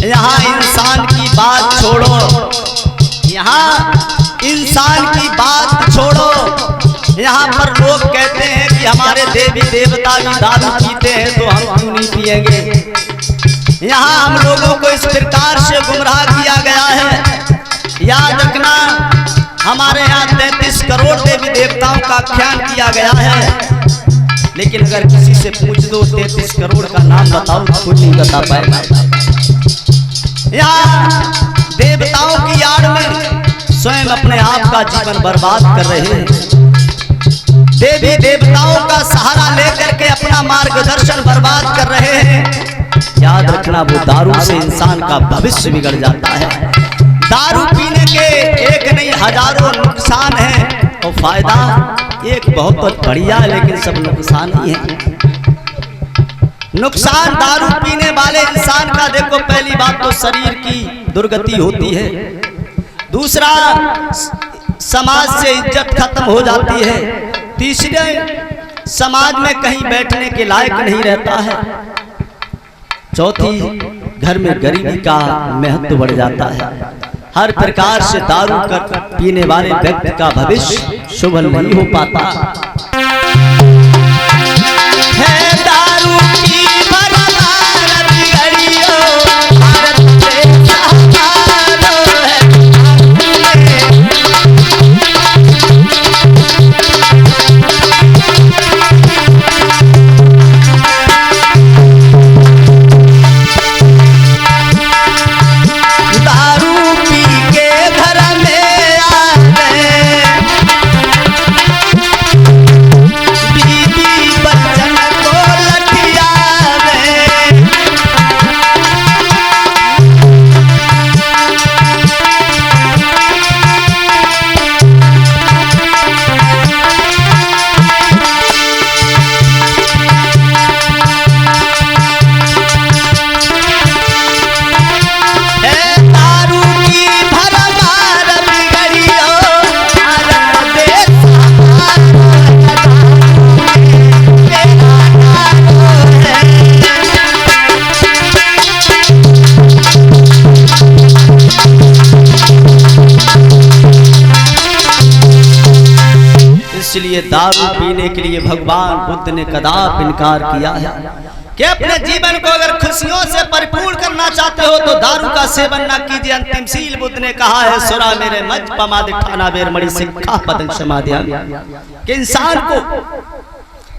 यहाँ इंसान की बात छोड़ो, यहाँ इंसान की बात छोड़ो। यहाँ पर लोग कहते हैं कि हमारे देवी देवता भी दारू पीते हैं तो हम क्यों नहीं पिएंगे। यहाँ हम लोगों को इस प्रकार से गुमराह किया गया है। याद रखना, हमारे यहाँ 33 करोड़ देवी देवताओं का आख्यान किया गया है, लेकिन अगर किसी से पूछ दो 33 करोड़ का नाम बताओ तो कुछ नहीं बता पाएगा। यहाँ देवताओं की आड़ में स्वयं अपने आप का जीवन बर्बाद कर रहे हैं। देवी देवताओं का सहारा लेकर के अपना मार्गदर्शन बर्बाद कर रहे हैं। याद रखना, वो दारू से इंसान का भविष्य बिगड़ जाता है। दारू पीने के एक नहीं हजारों नुकसान हैं और फायदा एक बहुत बढ़िया, लेकिन सब नुकसान ही है। नुकसान दारू पीने वाले इंसान का देखो, पहली बात तो शरीर की दुर्गति होती है, दूसरा समाज से इज्जत खत्म हो जाती है, तीसरे समाज में कहीं बैठने के लायक नहीं रहता है, चौथी घर में गरीबी का महत्व बढ़ जाता है। हर प्रकार से दारू कर पीने वाले व्यक्ति का भविष्य शुभ नहीं हो पाता है। दारू की इसलिए दारू पीने के लिए भगवान बुद्ध ने कदापि इनकार किया है कि अपने जीवन को अगर खुशियों से परिपूर्ण करना चाहते हो तो दारू का सेवन ना कीजिए। अंतिम शील बुद्ध ने कहा है, सुरा मेरे मज पमादि ठाना बेर मणि सिक्खा पदं समाधिया, कि इंसान को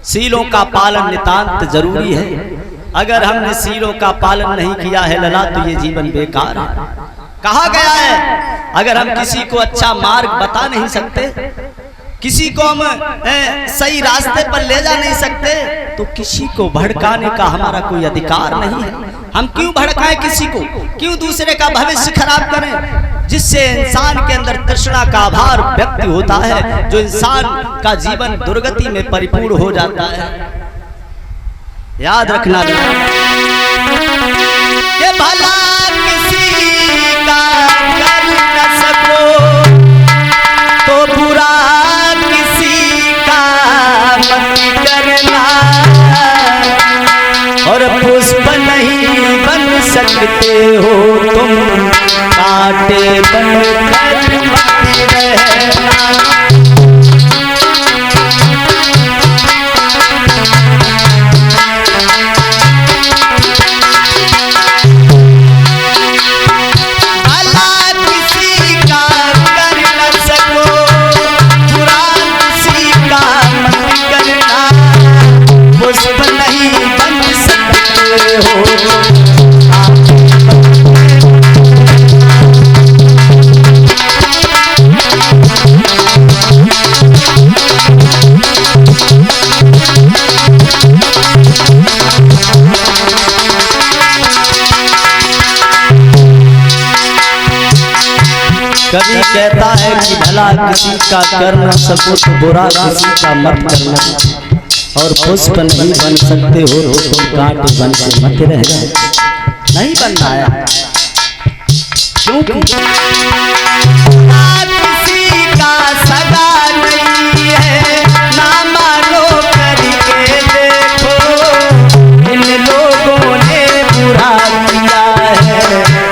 शीलों का पालन नितांत जरूरी है। अगर हमने शीलों का पालन नहीं किया है लला तो ये जीवन बेकार है। कहा गया है, अगर हम किसी को अच्छा मार्ग बता नहीं सकते, किसी को हम सही रास्ते पर ले जा नहीं सकते, तो किसी को भड़काने का हमारा कोई अधिकार नहीं है। हम क्यों भड़काएं किसी को, क्यों दूसरे का भविष्य खराब करें, जिससे इंसान के अंदर तृष्णा का आभार व्यक्त होता है, जो इंसान का जीवन दुर्गति में परिपूर्ण हो जाता है। याद रखना कि भला किसी का कर न सको तो बुरा करना, और पुष्प नहीं बन सकते हो तुम, कांटे बन कर रहना। कवि कहता है कि भला किसी का कर न सको तो बुरा किसी का मत करना, और पुष्प नहीं बन सकते हो तो तुम कांटे बन के मत रह जाए। नहीं बनना है, क्योंकि किसी का सगा नहीं है, ना मानो करके देखो इन लोगों ने बुरा किया है।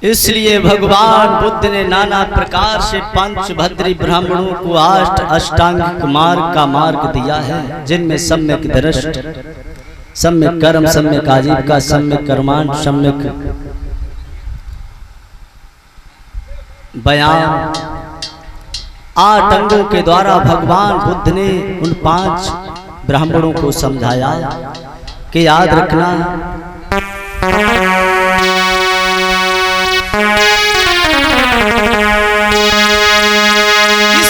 इसलिए भगवान बुद्ध ने नाना प्रकार से पंच भद्री ब्राह्मणों को अष्टांगिक मार्ग का मार्ग दिया है, जिनमें सम्यक दृष्टि, सम्यक कर्म, सम्यक आजीविका, सम्यक कर्मांड, सम्यक बयान, 8 अंगों के द्वारा भगवान बुद्ध ने उन 5 ब्राह्मणों को समझाया कि याद रखना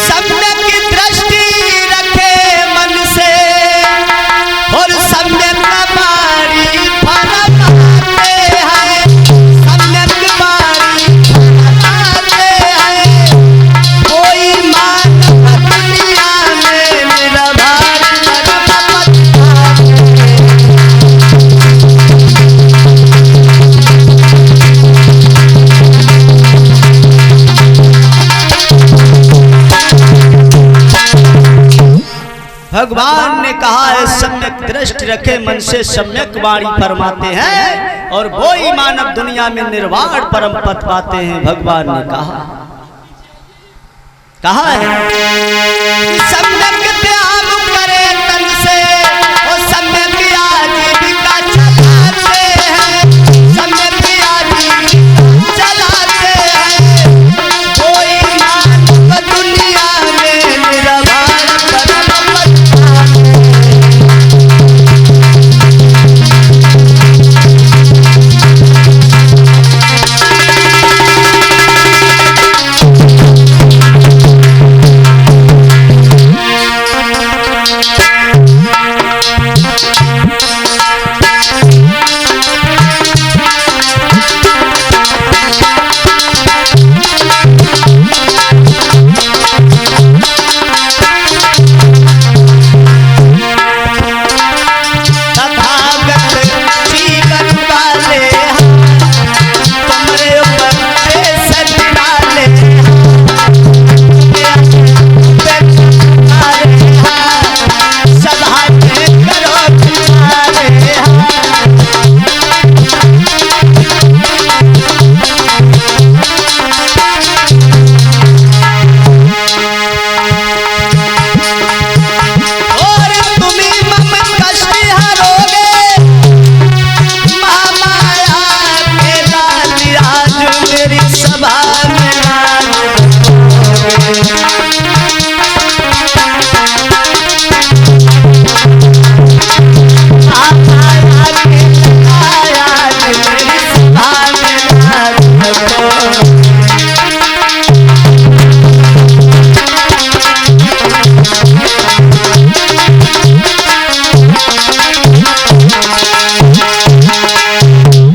सम्यक दृष्टि रखे मन से और सम्यक बारी फरमाते हैं, सम्यक बारी फरमाते हैं। कोई मानव दुनिया में मेरा भारत भगवान ने कहा है सम्यक दृष्टि रखे मन से सम्यक वाणी फरमाते हैं और वो ही मानव दुनिया में निर्वाण परम पद पाते हैं। भगवान ने कहा है सम्यक त्याग करे तन से और सम्यक आजीविका चलाते हैं, सम्यक आजीविका चलाते हैं। कोई मानव दुनिया में निर्वाण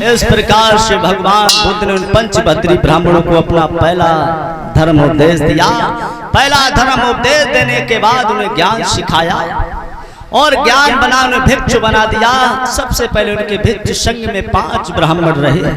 इस प्रकार से भगवान बुद्ध ने उन पंचभद्री ब्राह्मणों को अपना पहला धर्म उपदेश दिया। पहला धर्म उपदेश देने के बाद उन्हें ज्ञान सिखाया और ज्ञान बना उन्हें भिक्षु बना दिया। सबसे पहले उनके भिक्षु संघ में 5 ब्राह्मण रहे।